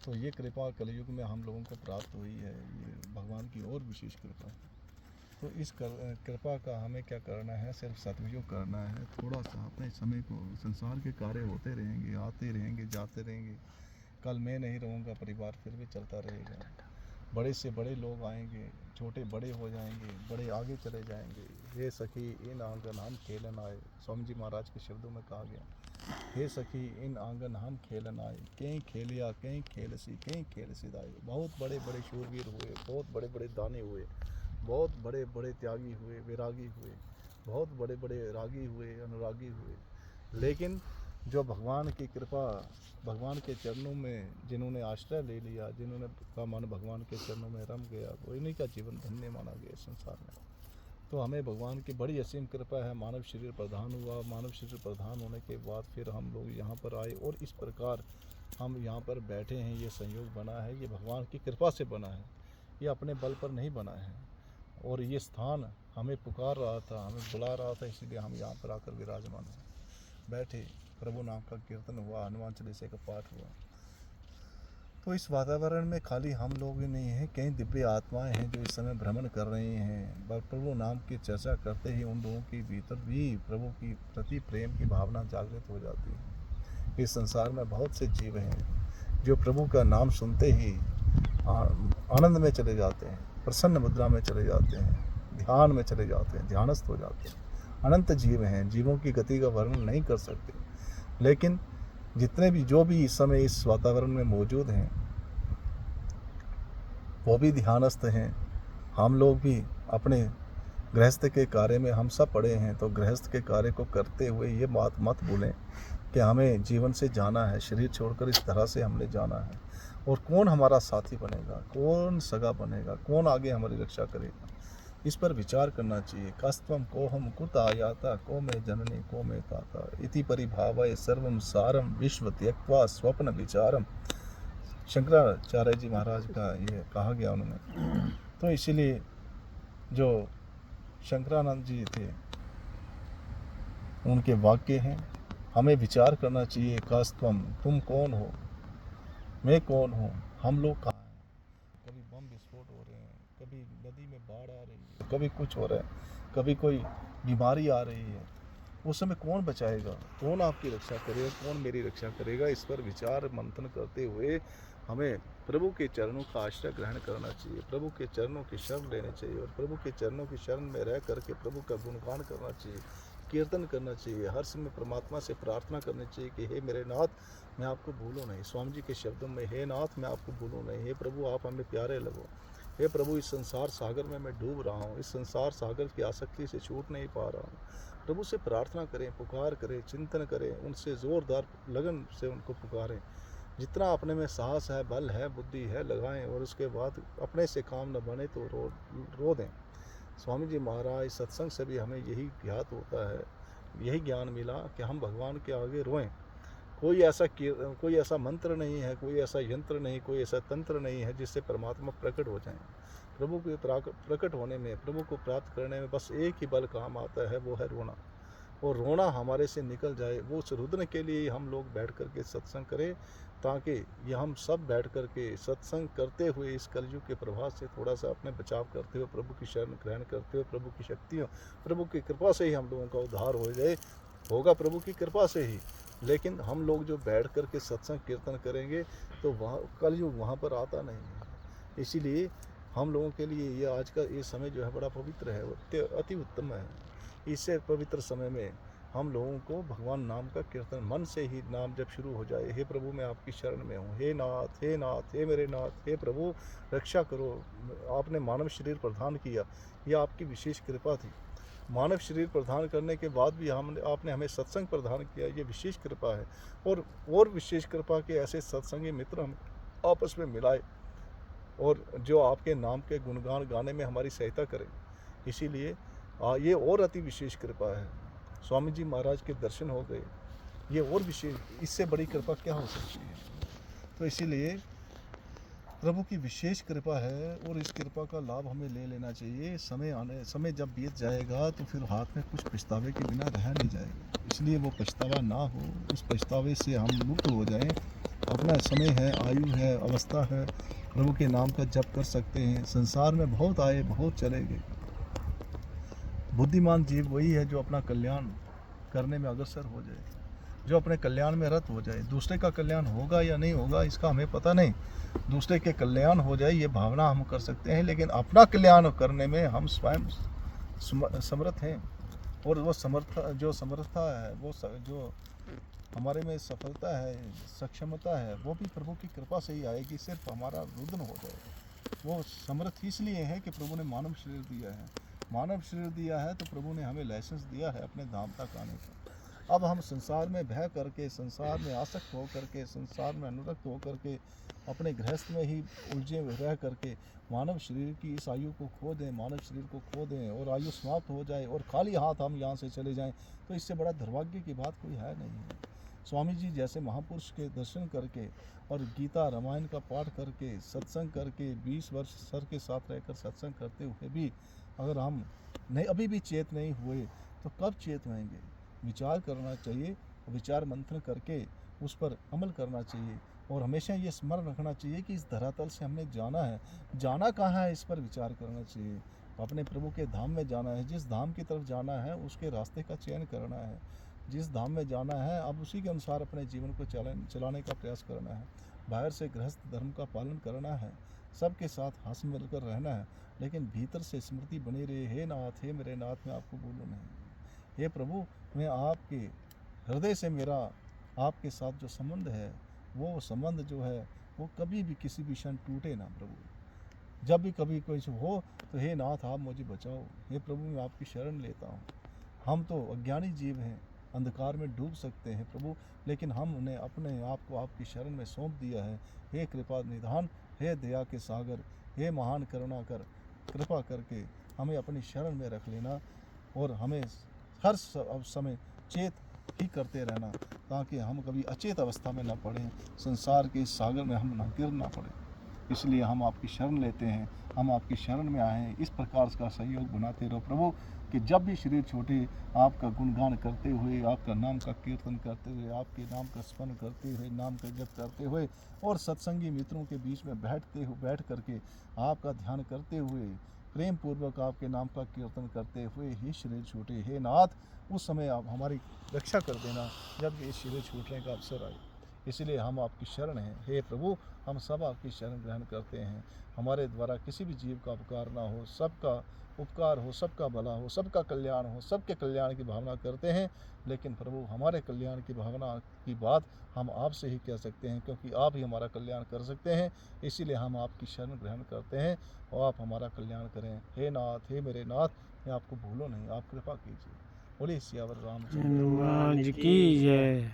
तो ये कृपा कलयुग में हम लोगों को प्राप्त हुई है, ये भगवान की और विशेष कृपा है। तो इस कृपा का हमें क्या करना है, सिर्फ सदुपयोग करना है। थोड़ा सा अपने समय को, संसार के कार्य होते रहेंगे, आते रहेंगे, जाते रहेंगे। कल मैं नहीं रहूँगा, परिवार फिर भी चलता रहेगा। बड़े से बड़े लोग आएंगे, छोटे बड़े हो जाएंगे, बड़े आगे चले जाएंगे। हे सखी इन आंगन हम खेलन आए, स्वामी जी महाराज के शब्दों में कहा गया। हे सखी इन आंगन हम खेलन आए, कहीं खेलिया कहीं खेलसी कहीं खेल सिदाए। बहुत बड़े बड़े शूरवीर हुए, बहुत बड़े बड़े दानी हुए, बहुत बड़े बड़े त्यागी हुए, वैरागी हुए, बहुत बड़े बड़े रागी हुए, अनुरागी हुए। लेकिन जो भगवान की कृपा, भगवान के चरणों में जिन्होंने आश्रय ले लिया, जिन्होंने का मन भगवान के चरणों में रम गया, वो इन्हीं का जीवन धन्य माना गया संसार में। तो हमें भगवान की बड़ी असीम कृपा है। मानव शरीर प्रधान हुआ, मानव शरीर प्रधान होने के बाद फिर हम लोग यहाँ पर आए और इस प्रकार हम यहाँ पर बैठे हैं। ये संयोग बना है, ये भगवान की कृपा से बना है, ये अपने बल पर नहीं बना है। और ये स्थान हमें पुकार रहा था, हमें बुला रहा था, इसलिए हम यहाँ पर आकर विराजमान हैं, बैठे। प्रभु नाम का कीर्तन हुआ, हनुमान चालीसा का पाठ हुआ। तो इस वातावरण में खाली हम लोग ही नहीं हैं, कई दिव्य आत्माएं हैं जो इस समय भ्रमण कर रही हैं। प्रभु नाम की चर्चा करते ही उन लोगों के भीतर भी प्रभु की प्रति प्रेम की भावना जागृत हो जाती है। इस संसार में बहुत से जीव हैं जो प्रभु का नाम सुनते ही आनंद में चले जाते हैं, प्रसन्न मुद्रा में चले जाते हैं, ध्यान में चले जाते हैं, ध्यानस्थ हो जाते हैं। अनंत जीव हैं, जीवों की गति का वर्णन नहीं कर सकते। लेकिन जितने भी जो भी इस समय इस वातावरण में मौजूद हैं, वो भी ध्यानस्थ हैं। हम लोग भी अपने गृहस्थ के कार्य में हम सब पड़े हैं, तो गृहस्थ के कार्य को करते हुए ये बात मत भूलें कि हमें जीवन से जाना है, शरीर छोड़कर इस तरह से हमने जाना है। और कौन हमारा साथी बनेगा, कौन सगा बनेगा, कौन आगे हमारी रक्षा करेगा, इस पर विचार करना चाहिए। कस्तम को हम कुत आयाता को मैं जननी को मैं ताता इति परिभावय सर्वम सारम विश्व त्यक्त्वा स्वप्न विचारम। शंकराचार्य जी महाराज का ये कहा गया उन्होंने। तो इसीलिए जो शंकरानंद जी थे, उनके वाक्य हैं, हमें विचार करना चाहिए। कस्तम, तुम कौन हो, मैं कौन हूँ, हम लोग कहाँ हैं। कभी बम विस्फोट हो रहे हैं, कभी नदी में बाढ़ आ रही है, कभी कुछ हो रहा है, कभी कोई बीमारी आ रही है। उस समय कौन बचाएगा, कौन आपकी रक्षा करेगा, कौन मेरी रक्षा करेगा, इस पर विचार मंथन करते हुए हमें प्रभु के चरणों का आश्रय ग्रहण करना चाहिए, प्रभु के चरणों की शरण लेनी चाहिए और प्रभु के चरणों की शरण में रह करके प्रभु का गुणगान करना चाहिए, कीर्तन करना चाहिए। हर समय परमात्मा से प्रार्थना करनी चाहिए कि हे मेरे नाथ, मैं आपको भूलूँ नहीं। स्वामी जी के शब्दों में, हे नाथ मैं आपको भूलूँ नहीं, हे प्रभु आप हमें प्यारे लगो, हे प्रभु इस संसार सागर में मैं डूब रहा हूँ, इस संसार सागर की आसक्ति से छूट नहीं पा रहा हूँ। प्रभु से प्रार्थना करें, पुकार करें, चिंतन करें, उनसे ज़ोरदार लगन से उनको पुकारें। जितना अपने में साहस है, बल है, बुद्धि है, लगाएं। और उसके बाद अपने से काम न बने तो रो दें। स्वामी जी महाराज सत्संग से भी हमें यही ज्ञात होता है, यही ज्ञान मिला कि हम भगवान के आगे रोएं। कोई ऐसा मंत्र नहीं है, कोई ऐसा यंत्र नहीं, कोई ऐसा तंत्र नहीं है जिससे परमात्मा प्रकट हो जाएं। प्रभु के प्रकट होने में, प्रभु को प्राप्त करने में बस एक ही बल काम आता है, वो है रोना। और रोना हमारे से निकल जाए, वो उस रुदन के लिए हम लोग बैठ कर के सत्संग करें, ताकि ये हम सब बैठ कर के सत्संग करते हुए इस कलयुग के प्रभाव से थोड़ा सा अपने बचाव करते हुए प्रभु की शरण ग्रहण करते हुए प्रभु की शक्तियों, प्रभु की कृपा से ही हम लोगों का उद्धार हो जाए, होगा प्रभु की कृपा से ही। लेकिन हम लोग जो बैठ कर के सत्संग कीर्तन करेंगे तो वहाँ कलयुग वहाँ पर आता नहीं है। इसीलिए हम लोगों के लिए ये आज का ये समय जो है बड़ा पवित्र है, अति उत्तम है। इससे पवित्र समय में हम लोगों को भगवान नाम का कीर्तन, मन से ही नाम जब शुरू हो जाए, हे प्रभु मैं आपकी शरण में हूँ, हे नाथ, हे नाथ, हे मेरे नाथ, हे प्रभु रक्षा करो। आपने मानव शरीर प्रदान किया, यह आपकी विशेष कृपा थी। मानव शरीर प्रदान करने के बाद भी आपने हमें सत्संग प्रदान किया, ये विशेष कृपा है। और विशेष कृपा के ऐसे सत्संगी मित्र हम आपस में मिलाए और जो आपके नाम के गुणगान गाने में हमारी सहायता करें। इसीलिए ये और अति विशेष कृपा है। स्वामी जी महाराज के दर्शन हो गए, ये और विशेष, इससे बड़ी कृपा क्या हो सकती है। तो इसीलिए प्रभु की विशेष कृपा है और इस कृपा का लाभ हमें ले लेना चाहिए। समय जब बीत जाएगा तो फिर हाथ में कुछ पछतावे के बिना रह नहीं जाएगा। इसलिए वो पछतावा ना हो, उस पछतावे से हम मुक्त हो जाएं अपना समय है, आयु है, अवस्था है, प्रभु के नाम का जप कर सकते हैं। संसार में बहुत आए, बहुत चले गए। बुद्धिमान जीव वही है जो अपना कल्याण करने में अग्रसर हो जाए, जो अपने कल्याण में रत हो जाए। दूसरे का कल्याण होगा या नहीं होगा इसका हमें पता नहीं, दूसरे के कल्याण हो जाए ये भावना हम कर सकते हैं, लेकिन अपना कल्याण करने में हम स्वयं समर्थ हैं। और वो समर्थता है, जो हमारे में सफलता है, सक्षमता है, वो भी प्रभु की कृपा से ही आएगी। सिर्फ हमारा रुदन हो जाए। वो समर्थ इसलिए है कि प्रभु ने मानव शरीर दिया है। मानव शरीर दिया है तो प्रभु ने हमें लाइसेंस दिया है अपने धाम तक आने का। अब हम संसार में भय करके, संसार में आसक्त हो करके, संसार में अनुरक्त हो करके, अपने गृहस्थ में ही उलझे रह करके मानव शरीर की इस आयु को खो दें, मानव शरीर को खो दें और आयु समाप्त हो जाए और खाली हाथ हम यहाँ से चले जाएं, तो इससे बड़ा दुर्भाग्य की बात कोई है नहीं है। स्वामी जी जैसे महापुरुष के दर्शन करके और गीता रामायण का पाठ करके, सत्संग करके, 20 वर्ष सर के साथ रहकर सत्संग करते हुए भी अगर हम नहीं अभी भी चेत नहीं हुए तो कब चेत होंगे? विचार करना चाहिए, विचार मंथन करके उस पर अमल करना चाहिए और हमेशा ये स्मरण रखना चाहिए कि इस धरातल से हमने जाना है, जाना कहाँ है इस पर विचार करना चाहिए। अपने प्रभु के धाम में जाना है, जिस धाम की तरफ जाना है उसके रास्ते का चयन करना है। जिस धाम में जाना है अब उसी के अनुसार अपने जीवन को चलाने का प्रयास करना है। बाहर से गृहस्थ धर्म का पालन करना है, सबके साथ हंस मिलकर रहना है, लेकिन भीतर से स्मृति बनी रहे, हे नाथ, हे मेरे नाथ, मैं आपको भूलूं नहीं। हे प्रभु, मैं आपके हृदय से मेरा आपके साथ जो संबंध है, वो संबंध जो है वो कभी भी किसी भी क्षण टूटे ना प्रभु। जब भी कभी कोई हो तो हे नाथ आप मुझे बचाओ। हे प्रभु, मैं आपकी शरण लेता हूँ। हम तो अज्ञानी जीव हैं, अंधकार में डूब सकते हैं प्रभु, लेकिन हमने अपने आप को आपकी शरण में सौंप दिया है। हे कृपा निधान, हे दया के सागर, हे महान करुणा कर, कृपा करके हमें अपनी शरण में रख लेना और हमें हर समय चेत ही करते रहना, ताकि हम कभी अचेत अवस्था में न पड़ें, संसार के इस सागर में हम न गिर ना पड़े। इसलिए हम आपकी शरण लेते हैं, हम आपकी शरण में आए हैं। इस प्रकार का सहयोग बनाते रहो प्रभु, कि जब भी शरीर छोटे आपका गुणगान करते हुए, आपका नाम का कीर्तन करते हुए, आपके नाम का स्मरण करते हुए, नाम का जप करते हुए और सत्संगी मित्रों के बीच में बैठ करके आपका ध्यान करते हुए, प्रेम पूर्वक आपके नाम का कीर्तन करते हुए ही शरीर छूटे। हे नाथ, उस समय आप हमारी रक्षा कर देना जब ये शरीर छूटने का अवसर आए। इसलिए हम आपकी शरण हैं। हे प्रभु, हम सब आपकी शरण ग्रहण करते हैं। हमारे द्वारा किसी भी जीव का उपकार ना हो, सबका उपकार हो, सबका भला हो, सबका कल्याण हो, सबके कल्याण की भावना करते हैं। लेकिन प्रभु, हमारे कल्याण की भावना की बात हम आपसे ही कह सकते हैं, क्योंकि आप ही हमारा कल्याण कर सकते हैं। इसीलिए हम आपकी शरण ग्रहण करते हैं और आप हमारा कल्याण करें। हे नाथ, हे मेरे नाथ, मैं आपको भूलो नहीं, आप कृपा कीजिए। बोलिए सियावर रामचंद्र हनुमान जी की जय।